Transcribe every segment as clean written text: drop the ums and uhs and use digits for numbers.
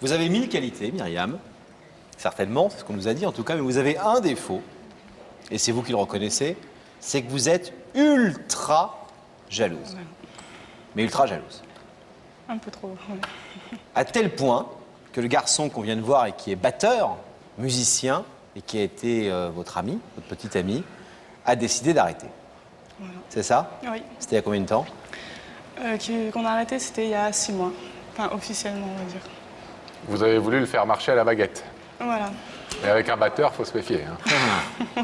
Vous avez 1000 qualités, Myriam. Certainement, c'est ce qu'on nous a dit en tout cas, mais vous avez un défaut, et c'est vous qui le reconnaissez, c'est que vous êtes ultra jalouse. Ouais. Mais ultra jalouse. Un peu trop, ouais. À tel point que le garçon qu'on vient de voir et qui est batteur, musicien, et qui a été votre ami, votre petite amie, a décidé d'arrêter. Voilà. C'est ça? Oui. C'était il y a combien de temps? Qu'on a arrêté, c'était il y a 6 mois. Enfin, officiellement, on va dire. Vous avez voulu le faire marcher à la baguette. Voilà. Et avec un batteur, il faut se méfier. Hein.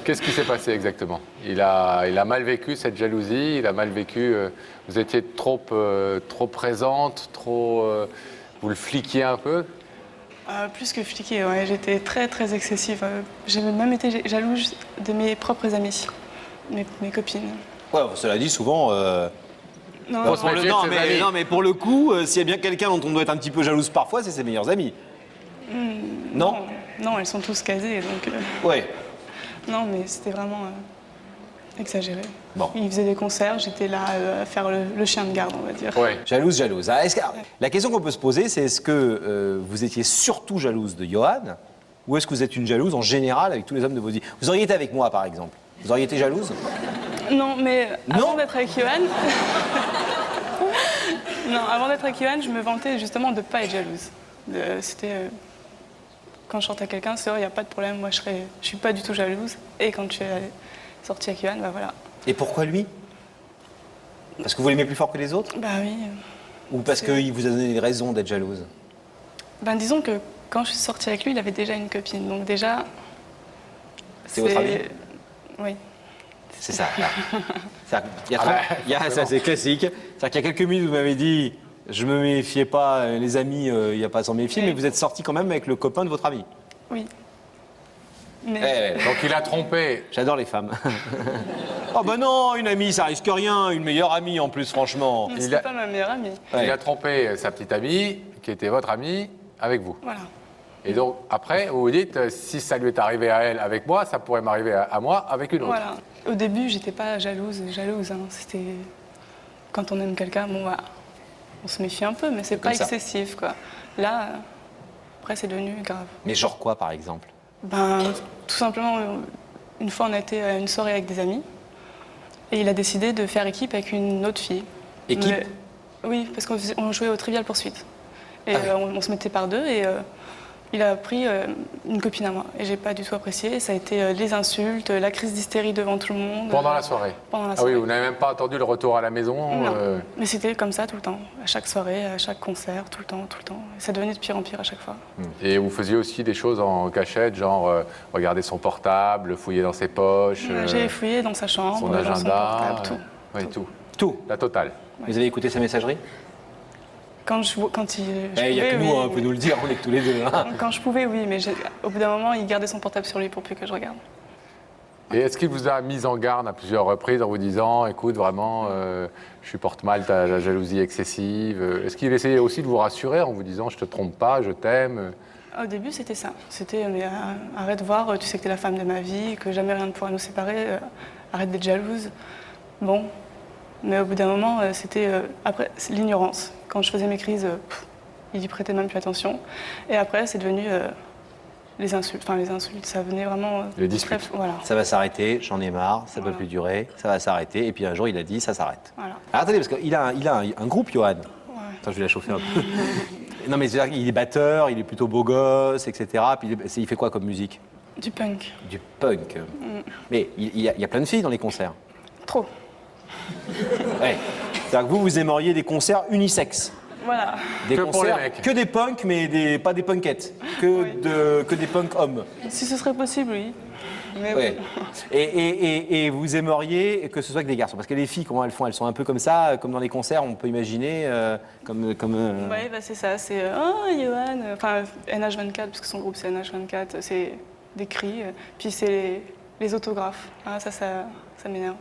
Qu'est-ce qui s'est passé exactement? Il a mal vécu cette jalousie, il a mal vécu... vous étiez trop présente, vous le fliquiez un peu? Plus que fliquée, ouais. J'étais très, très excessive. J'ai même été jalouse de mes propres amis, mes copines. Ouais, cela dit, souvent... Non, Faut se méfier de ses amis. non, mais pour le coup, s'il y a bien quelqu'un dont on doit être un petit peu jalouse parfois, c'est ses meilleurs amis. Non? non, elles sont tous casées, donc... Ouais. Non, mais c'était vraiment exagéré. Bon. Ils faisaient des concerts, j'étais là à faire le chien de garde, on va dire. Ouais. Jalouse. Ah, la question qu'on peut se poser, c'est est-ce que vous étiez surtout jalouse de Johan ou est-ce que vous êtes une jalouse en général avec tous les hommes de vos vies? Vous auriez été avec moi, par exemple. Vous auriez été jalouse? Non, mais Non. avant d'être avec Johan... non, avant d'être avec Johan, je me vantais justement de ne pas être jalouse. C'était... quand je sortais à quelqu'un, c'est vrai, il n'y a pas de problème, moi je suis pas du tout jalouse. Et quand je suis sortie avec Johan, bah voilà. Et pourquoi lui? Parce que vous l'aimez plus fort que les autres? Bah oui. Ou parce qu'il vous a donné des raisons d'être jalouse? Ben disons que quand je suis sortie avec lui, il avait déjà une copine. Donc déjà... C'est votre ami? Oui. C'est ça. Ça, c'est classique. C'est-à-dire qu'il y a quelques minutes, vous m'avez dit, je me méfiais pas, les amis, il n'y a pas à s'en méfier, Oui. mais vous êtes sorti quand même avec le copain de votre ami. Oui. Mais... Donc il a trompé. J'adore les femmes. Oh ben non, une amie, ça risque rien. Une meilleure amie en plus, franchement. mais il c'était a- pas ma meilleure amie. Ouais. Il a trompé sa petite amie, qui était votre amie, avec vous. Voilà. Et donc, après, vous vous dites, si ça lui est arrivé à elle avec moi, ça pourrait m'arriver à moi avec une autre. Voilà. Au début, j'étais pas jalouse. Hein. C'était... Quand on aime quelqu'un, bon, bah, on se méfie un peu, mais c'est pas Comme ça. excessif, quoi. Là, après, c'est devenu grave. Mais genre quoi, par exemple? Ben, tout simplement, une fois, on a été à une soirée avec des amis, et il a décidé de faire équipe avec une autre fille. Équipe? Oui, parce qu'on jouait au Trivial Poursuite. Et Ah oui. on se mettait par deux, et il a pris une copine à moi. Et j'ai pas du tout apprécié. Ça a été les insultes, la crise d'hystérie devant tout le monde. Pendant la soirée. Pendant la Ah oui, soirée. vous n'avez même pas attendu le retour à la maison. Non. Mais c'était comme ça tout le temps. À chaque soirée, à chaque concert, tout le temps, tout le temps. Et ça devenait de pire en pire à chaque fois. Et vous faisiez aussi des choses en cachette, genre regarder son portable, fouiller dans ses poches, J'ai fouillé dans sa chambre, son dans son agenda. portable, tout. Oui, tout. Tout. La totale. Vous avez écouté sa messagerie? Quand il... Il n'y a que nous, oui. on peut nous le dire, on est que tous les deux. Hein. Quand je pouvais, oui, mais au bout d'un moment, il gardait son portable sur lui pour plus que je regarde. Et est-ce qu'il vous a mis en garde à plusieurs reprises en vous disant, écoute, vraiment, je supporte mal ta jalousie excessive? Est-ce qu'il essayait aussi de vous rassurer en vous disant, je te trompe pas, je t'aime? Au début, c'était ça. C'était, mais arrête de voir, tu sais que t'es la femme de ma vie, que jamais rien ne pourra nous séparer, arrête d'être jalouse. Bon, mais au bout d'un moment, c'était après c'est l'ignorance. Quand je faisais mes crises, il y prêtait même plus attention. Et après, c'est devenu les insultes. Enfin, les insultes, ça venait vraiment... Les disputes. Voilà. Ça va s'arrêter, j'en ai marre, ça ne peut Voilà. plus durer, ça va s'arrêter. Et puis un jour, il a dit, ça s'arrête. Voilà. Alors, attendez, parce qu'il a, un groupe, Johan. Attends, je vais la chauffer un peu. Non, mais c'est-à-dire qu'il est batteur, il est plutôt beau gosse, etc. Puis il fait quoi comme musique? Du punk. Du punk. Mais il y a plein de filles dans les concerts. Trop. Ouais. C'est-à-dire que vous aimeriez des concerts unisexes. Voilà. Des Que pour concerts, les mecs. que des punks, mais pas des punkettes. Que des punks hommes. Si ce serait possible, oui. Mais Ouais. bon. Et vous aimeriez que ce soit que des garçons. Parce que les filles, comment elles font? Elles sont un peu comme ça, comme dans les concerts, on peut imaginer. Ouais, bah c'est ça, c'est oh Johan, enfin NH24, parce que son groupe c'est NH24, c'est des cris, puis c'est les autographes. Ah, ça m'énerve.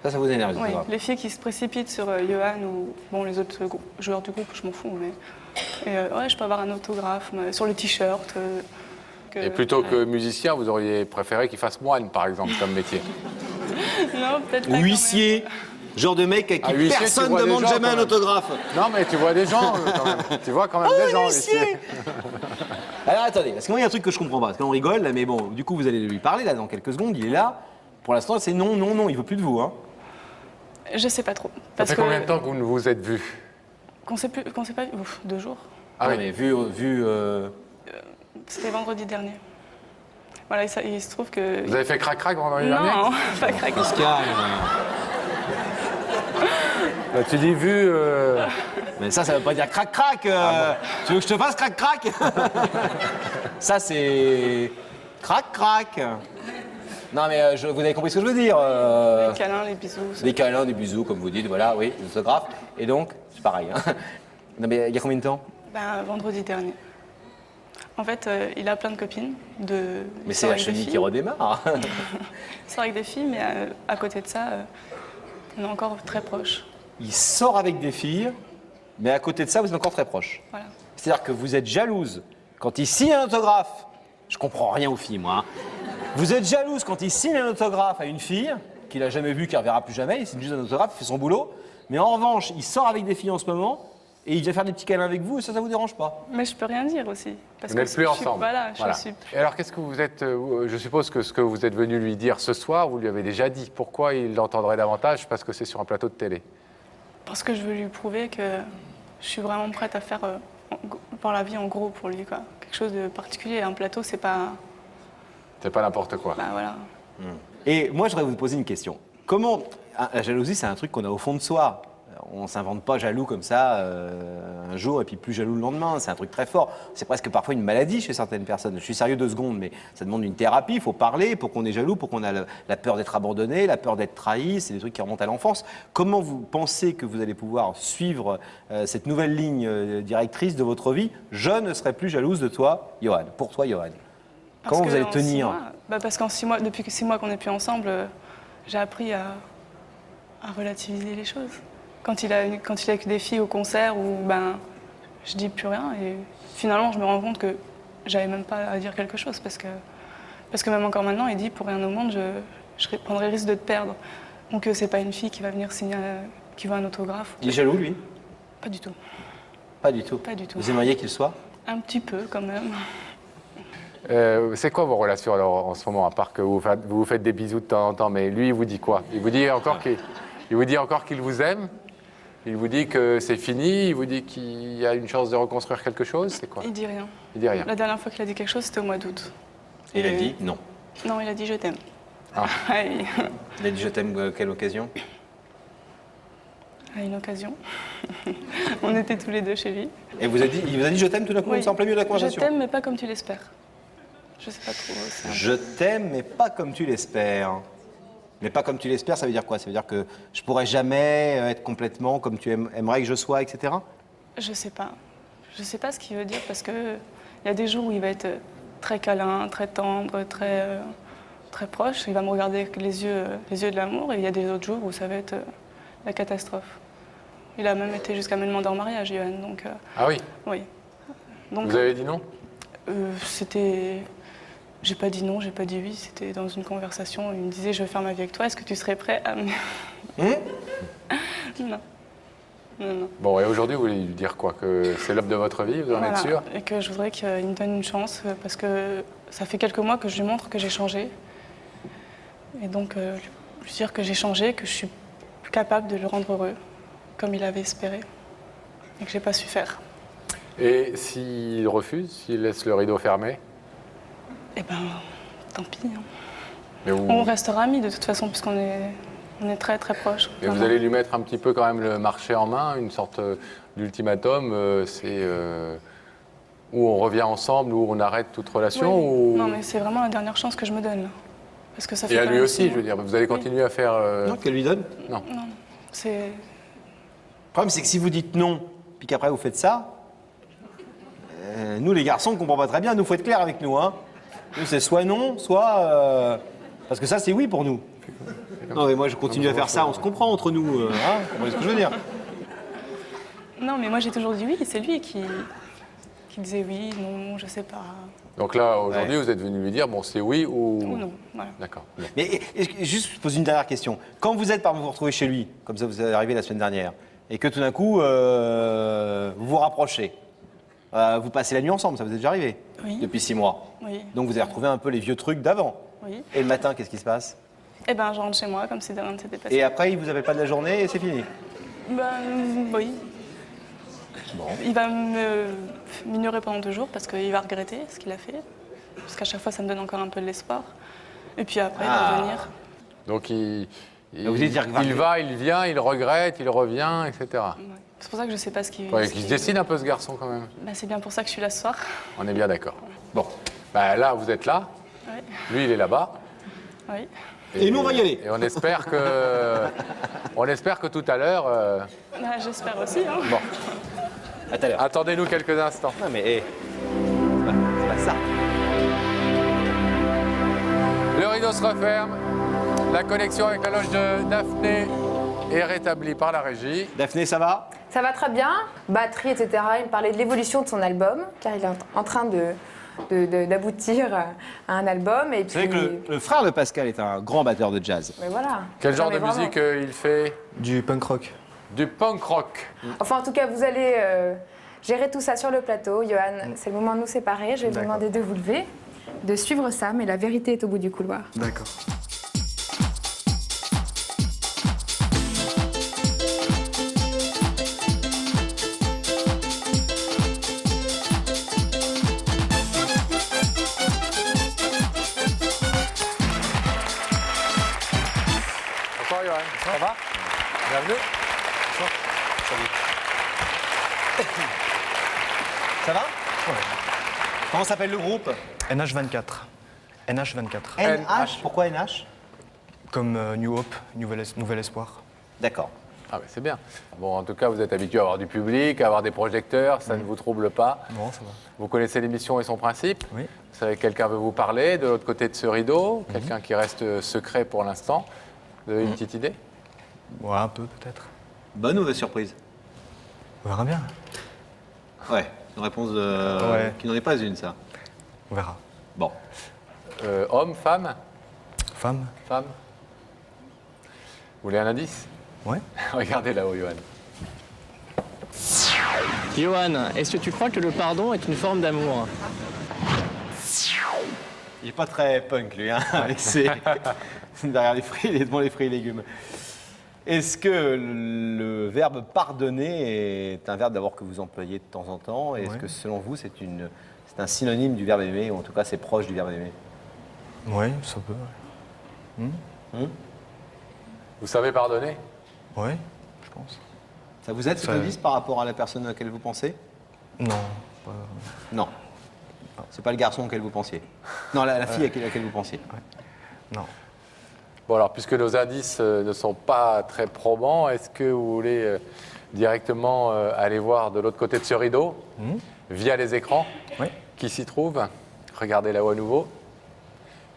Ça vous énerve, les Oui, autographes. les filles qui se précipitent sur Johan ou bon, les autres joueurs du groupe, je m'en fous, mais ouais, je peux avoir un autographe sur le t-shirt. Et plutôt que musicien, vous auriez préféré qu'il fasse moine, par exemple, comme métier. Non, peut-être pas. Ou huissier. Genre de mec à qui huissier, tu personne vois des demande gens, jamais quand un même. autographe. Non, mais tu vois des gens, quand même. Tu vois quand même des gens, huissier. Alors attendez, parce que moi il y a un truc que je comprends pas, parce qu'on rigole là, mais bon, du coup vous allez lui parler là dans quelques secondes, il est là. Pour l'instant c'est non, non, non, il veut plus de vous. Hein. Je sais pas trop. Ça fait combien de temps que vous ne vous êtes vus? Qu'on s'est pas vu, 2 jours. Ah Non, oui. mais vu C'était vendredi dernier. Voilà, il se trouve que... Vous avez fait crac-crac vendredi dernier? Non, pas craqué. Pascal. Bah, tu dis vu. Mais ça veut pas dire crac-crac. Tu veux que je te fasse crac-crac? Ça c'est crac-crac. Non mais vous avez compris ce que je veux dire. Les câlins, les bisous. Des câlins, des bisous, comme vous dites, voilà, oui, des autographes. Et donc, c'est pareil. Hein. Non mais il y a combien de temps? Ben, vendredi dernier. En fait, il a plein de copines. Mais c'est la chenille qui redémarre. Il sort avec des filles, mais à côté de ça, on est encore très proches. Il sort avec des filles, mais à côté de ça, vous êtes encore très proches. Voilà. C'est-à-dire que vous êtes jalouse quand il signe un autographe. Je comprends rien aux filles, moi. Hein. Vous êtes jalouse quand il signe un autographe à une fille qu'il n'a jamais vue, qu'il ne reverra plus jamais. Il signe juste un autographe, il fait son boulot. Mais en revanche, il sort avec des filles en ce moment et il vient faire des petits câlins avec vous et ça vous dérange pas. Mais je peux rien dire aussi. Parce Vous n'êtes plus ensemble. Voilà, Voilà. je suis... Et alors, qu'est-ce que vous êtes. Je suppose que ce que vous êtes venu lui dire ce soir, vous lui avez déjà dit. Pourquoi il l'entendrait davantage? Parce que c'est sur un plateau de télé. Parce que je veux lui prouver que je suis vraiment prête à faire par la vie en gros pour lui, quoi. Quelque chose de particulier. Un plateau, c'est pas... C'est pas n'importe quoi. Bah voilà. Et moi, je voudrais vous poser une question. Comment. La jalousie, c'est un truc qu'on a au fond de soi. On ne s'invente pas jaloux comme ça un jour et puis plus jaloux le lendemain. C'est un truc très fort. C'est presque parfois une maladie chez certaines personnes. Je suis sérieux 2 secondes, mais ça demande une thérapie. Il faut parler pour qu'on est jaloux, pour qu'on ait la peur d'être abandonné, la peur d'être trahi. C'est des trucs qui remontent à l'enfance. Comment vous pensez que vous allez pouvoir suivre cette nouvelle ligne directrice de votre vie? Je ne serai plus jalouse de toi, Johan. Pour toi, Johan. Comment vous allez tenir? Parce qu'en 6 mois, depuis 6 mois qu'on n'est plus ensemble, j'ai appris à relativiser les choses. Quand il a avec des filles au concert où je dis plus rien et finalement je me rends compte que j'avais même pas à dire quelque chose parce que même encore maintenant il dit pour rien au monde je prendrais le risque de te perdre. Donc c'est pas une fille qui va venir signer qui veut un autographe. Il est jaloux, lui? Pas du tout. Pas du tout. Pas du tout. Vous aimeriez qu'il soit? Un petit peu quand même. C'est quoi vos relations alors en ce moment, à part que vous vous faites des bisous de temps en temps, mais lui il vous dit quoi? Il vous dit encore qu'il vous aime? Il vous dit que c'est fini? Il vous dit qu'il y a une chance de reconstruire quelque chose? C'est quoi? Il dit rien. Il dit rien. La dernière fois qu'il a dit quelque chose c'était au mois d'août. Il a dit non. Non, il a dit je t'aime. Ah. Il a dit je t'aime à quelle occasion? À une occasion. On était tous les deux chez lui. Et il vous a dit je t'aime tout d'un coup, Oui. c'est en plein milieu de la Je conversation. t'aime mais pas comme tu l'espères. Je sais pas trop. Je t'aime, mais pas comme tu l'espères. Mais pas comme tu l'espères, ça veut dire quoi? Ça veut dire que je pourrais jamais être complètement comme tu aimerais que je sois, etc. Je sais pas. Je sais pas ce qu'il veut dire parce que il y a des jours où il va être très câlin, très tendre, très proche. Il va me regarder avec les yeux de l'amour et il y a des autres jours où ça va être la catastrophe. Il a même été jusqu'à me demander en mariage, Johan. Donc Ah oui? oui. Donc Vous avez dit non? c'était. J'ai pas dit non, j'ai pas dit oui. C'était dans une conversation. Il me disait je vais faire ma vie avec toi. Est-ce que tu serais prêt à me. Non. Non. Bon, et aujourd'hui, vous voulez lui dire quoi? Que c'est l'homme de votre vie, vous en êtes sûr? Et que je voudrais qu'il me donne une chance parce que ça fait quelques mois que je lui montre que j'ai changé. Et donc, lui dire que j'ai changé, que je suis capable de le rendre heureux, comme il avait espéré, et que j'ai pas su faire. Et s'il refuse, s'il laisse le rideau fermé? Eh ben, tant pis. Hein. Mais vous, On restera amis de toute façon, puisqu'on est très très proches. mais vous allez lui mettre un petit peu quand même le marché en main, une sorte d'ultimatum, c'est où on revient ensemble, où on arrête toute relation ou... Non, mais c'est vraiment la dernière chance que je me donne. Là. Parce que ça fait Et à quand lui même aussi, 6 mois. je veux dire, vous allez continuer à faire... Non, qu'elle lui donne. Non. Non, c'est... Le problème, c'est que si vous dites non, puis qu'après vous faites ça, nous les garçons, on comprend pas très bien. Nous, faut être clair avec nous. Hein. Nous, c'est soit non, soit. Parce que ça, c'est oui pour nous. Non, mais moi, je continue à faire ça. On se comprend entre nous. Hein, vous comprenez ce que je veux dire? Non, mais moi j'ai toujours dit oui, c'est lui qui... qui disait oui, non, je sais pas, Donc là, aujourd'hui, vous êtes venu lui dire, bon, c'est oui ou non. Voilà. D'accord. Bon. Mais juste, je pose une dernière question. Quand vous êtes par vous retrouver chez lui, comme ça vous êtes arrivé la semaine dernière, et que tout d'un coup, vous vous rapprochez, vous passez la nuit ensemble, ça vous est déjà arrivé? Oui. Depuis 6 mois. Oui. Donc vous avez retrouvé un peu les vieux trucs d'avant. Oui. Et le matin, qu'est-ce qui se passe? Eh ben, je rentre chez moi comme si de rien ne s'était passé. Et après, il vous appelle pas de la journée et c'est fini. Oui. Bon. Il va m'ignorer pendant 2 jours parce qu'il va regretter ce qu'il a fait. Parce qu'à chaque fois, ça me donne encore un peu de l'espoir. Et puis après, il va revenir. Donc il vous voulez dire que- il va, il vient, il regrette, il revient, etc. Ouais. C'est pour ça que je sais pas ce qu'il Ouais, il se dessine un peu ce garçon quand même. Ben, c'est bien pour ça que je suis là ce soir. On est bien d'accord. Bon, bah, là vous êtes là, Ouais. lui il est là-bas. Oui. Et nous, on va y aller. Et on espère que tout à l'heure. Ben, j'espère aussi. Hein. Bon, À tout à l'heure. attendez-nous quelques instants. Non mais, c'est pas ça. Le rideau se referme. La connexion avec la loge de Daphné est rétablie par la régie. Daphné, ça va? Ça va très bien, batterie, etc. Il me parlait de l'évolution de son album, car il est en train d'aboutir à un album. Et Vous savez que le frère de Pascal est un grand batteur de jazz. Mais voilà. Quel genre Non, de mais vraiment. musique il fait? Du punk rock. Du punk rock. Enfin, en tout cas, vous allez gérer tout ça sur le plateau. Johan, c'est le moment de nous séparer. Je vais vous D'accord. demander de vous lever, de suivre ça, mais la vérité est au bout du couloir. D'accord. Bonsoir Johan. Ça va? Bienvenue. Ça va? Comment s'appelle le groupe? NH24. NH24. NH. Pourquoi NH? Comme New Hope, Nouvel Espoir. D'accord. Ah ouais, c'est bien. Bon, en tout cas, vous êtes habitué à avoir du public, à avoir des projecteurs, ça ne vous trouble pas. Non, ça va. Vous connaissez l'émission et son principe. Oui. Vous savez que quelqu'un veut vous parler de l'autre côté de ce rideau, quelqu'un qui reste secret pour l'instant. Vous avez une petite idée? Ouais, un peu peut-être. Bonne ou mauvaise surprise? On verra bien. Ouais, une réponse Ouais. qui n'en est pas une, ça. On verra. Bon. Homme, femme? Femme? Femme? Vous voulez un indice? Ouais. Regardez là-haut, Johan. Johan, est-ce que tu crois que le pardon est une forme d'amour? Il est pas très punk, lui, hein, avec ses... derrière les fruits, il est devant les fruits et légumes. Est-ce que le verbe pardonner est un verbe d'abord que vous employez de temps en temps? Et est-ce Ouais. que selon vous, c'est un synonyme du verbe aimer, ou en tout cas c'est proche du verbe aimer? Ouais, ça peut. Vous savez pardonner? Ouais, je pense. Ça vous aide ce Ça- indice par rapport à la personne à laquelle vous pensez? Non, pas... Non. C'est pas le garçon auquel vous pensiez. Non, la fille à laquelle vous pensiez. Non. Bon alors, puisque nos indices ne sont pas très probants, est-ce que vous voulez directement aller voir de l'autre côté de ce rideau, via les écrans Ouais. qui s'y trouvent? Regardez là-haut à nouveau.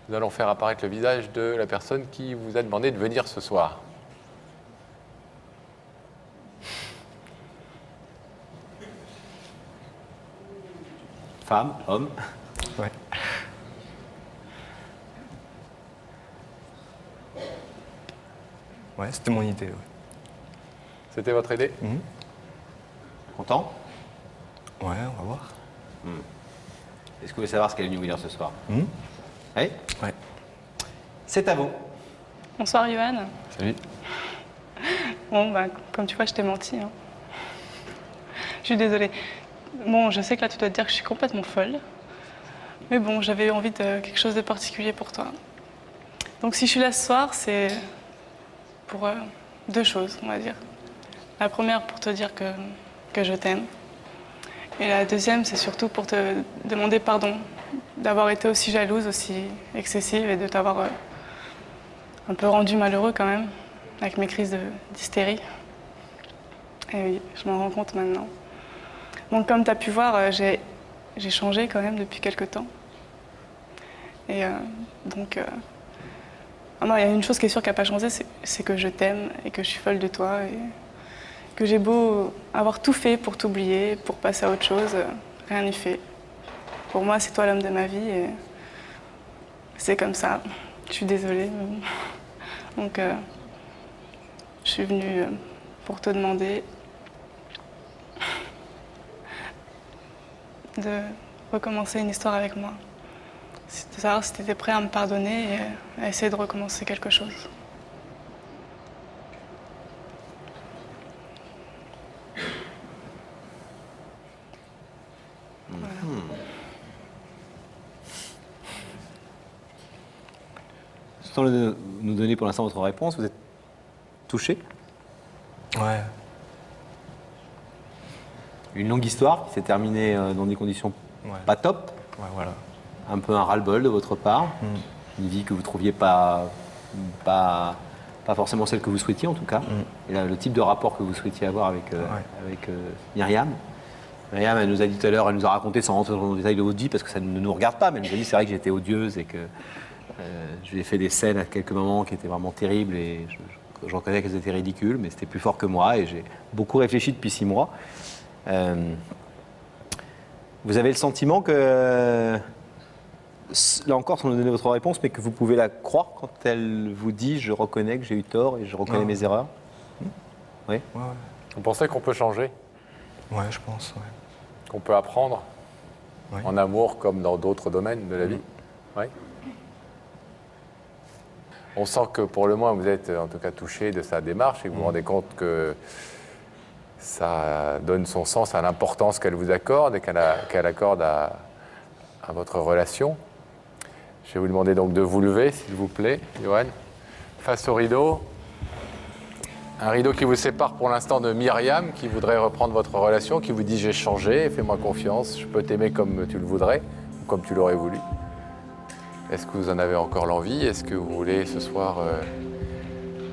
Nous allons faire apparaître le visage de la personne qui vous a demandé de venir ce soir. Femme, homme. Ouais. Ouais, c'était mon idée, ouais. C'était votre idée? Content? Ouais, on va voir. Est-ce que vous voulez savoir ce qu'elle est venue vous dire ce soir? Mhm. Oui? Ouais. C'est à vous. Bonsoir, Johan. Salut. Bon, bah, comme tu vois, je t'ai menti. Hein. Je suis désolée. Bon, je sais que là, tu dois te dire que je suis complètement folle. Mais bon, j'avais envie de quelque chose de particulier pour toi. Donc, si je suis là ce soir, c'est pour 2 choses, on va dire. La première, pour te dire que je t'aime. Et la deuxième, c'est surtout pour te demander pardon d'avoir été aussi jalouse, aussi excessive et de t'avoir un peu rendu malheureux quand même, avec mes crises d'hystérie. Et oui, je m'en rends compte maintenant. Donc comme tu as pu voir, j'ai changé quand même depuis quelques temps. Et donc, ah non, il y a une chose qui est sûre qui n'a pas changé, c'est que je t'aime et que je suis folle de toi. Et que j'ai beau avoir tout fait pour t'oublier, pour passer à autre chose, rien n'y fait. Pour moi, c'est toi l'homme de ma vie et c'est comme ça. Je suis désolée. Donc, je suis venue pour te demander de recommencer une histoire avec moi. De savoir si tu étais prêt à me pardonner et à essayer de recommencer quelque chose. Sans nous donner pour l'instant votre réponse, vous êtes touché. Ouais. Une longue histoire qui s'est terminée dans des conditions Ouais. pas top. Ouais, voilà. Un peu un ras-le-bol de votre part. Une vie que vous trouviez pas forcément celle que vous souhaitiez en tout cas. Et là, le type de rapport que vous souhaitiez avoir avec Myriam. Myriam, elle nous a dit tout à l'heure, elle nous a raconté sans rentrer dans le détail de votre vie parce que ça ne nous regarde pas, mais elle nous a dit c'est vrai que j'étais odieuse et que je lui ai fait des scènes à quelques moments qui étaient vraiment terribles et je reconnais qu'elles étaient ridicules, mais c'était plus fort que moi et j'ai beaucoup réfléchi depuis 6 mois. Vous avez le sentiment que, là encore, sans nous donner votre réponse, mais que vous pouvez la croire quand elle vous dit « je reconnais que j'ai eu tort et je reconnais mes erreurs ». Oui. Ouais, Vous pensez qu'on peut changer, ouais, je pense, ouais. qu'on peut apprendre Ouais. en amour comme dans d'autres domaines de la vie? Oui. On sent que pour le moins vous êtes en tout cas touché de sa démarche et que vous vous rendez compte que ça donne son sens à l'importance qu'elle vous accorde et qu'elle accorde à votre relation. Je vais vous demander donc de vous lever, s'il vous plaît, Johan, face au rideau. Un rideau qui vous sépare pour l'instant de Myriam, qui voudrait reprendre votre relation, qui vous dit « j'ai changé, fais-moi confiance, je peux t'aimer comme tu le voudrais, ou comme tu l'aurais voulu ». Est-ce que vous en avez encore l'envie? Est-ce que vous voulez ce soir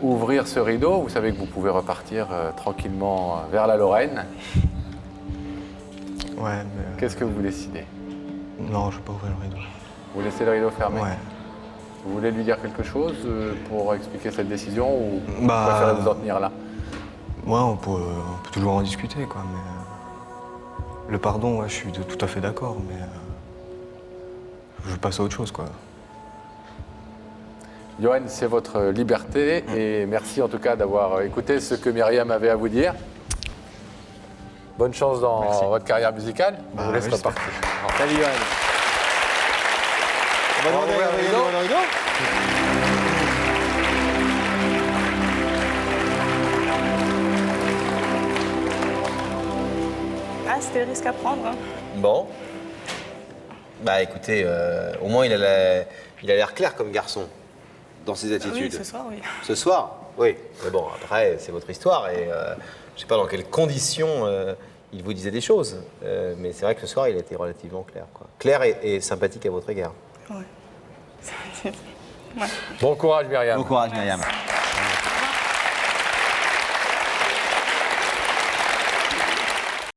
ouvrir ce rideau? Vous savez que vous pouvez repartir tranquillement vers la Lorraine. Ouais, mais. Qu'est-ce que vous décidez? Non, je vais pas ouvrir le rideau. Vous laissez le rideau fermé? Ouais. Vous voulez lui dire quelque chose pour expliquer cette décision ou vous Bah, préférez vous en tenir là? Ouais, on peut toujours en discuter, quoi, mais. Le pardon, ouais, je suis tout à fait d'accord, mais. Je passe à autre chose, quoi. Johan, c'est votre liberté et merci en tout cas d'avoir écouté ce que Myriam avait à vous dire. Bonne chance dans votre carrière musicale. Bah, Je vous laisse oui, j'espère. repartir. Salut Johan. On va demander ouvrir le rideau. le rideau. Ah, c'était le risque à prendre. Hein. Bon. Bah écoutez, au moins il a l'air clair comme garçon dans ses Oui, attitudes. ce soir, oui. Ce soir, oui. Mais bon, après, c'est votre histoire et je sais pas dans quelles conditions il vous disait des choses. Mais c'est vrai que ce soir, il a été relativement clair, quoi. Clair et sympathique à votre égard. Ouais. Bon courage Myriam. Bon courage, Myriam.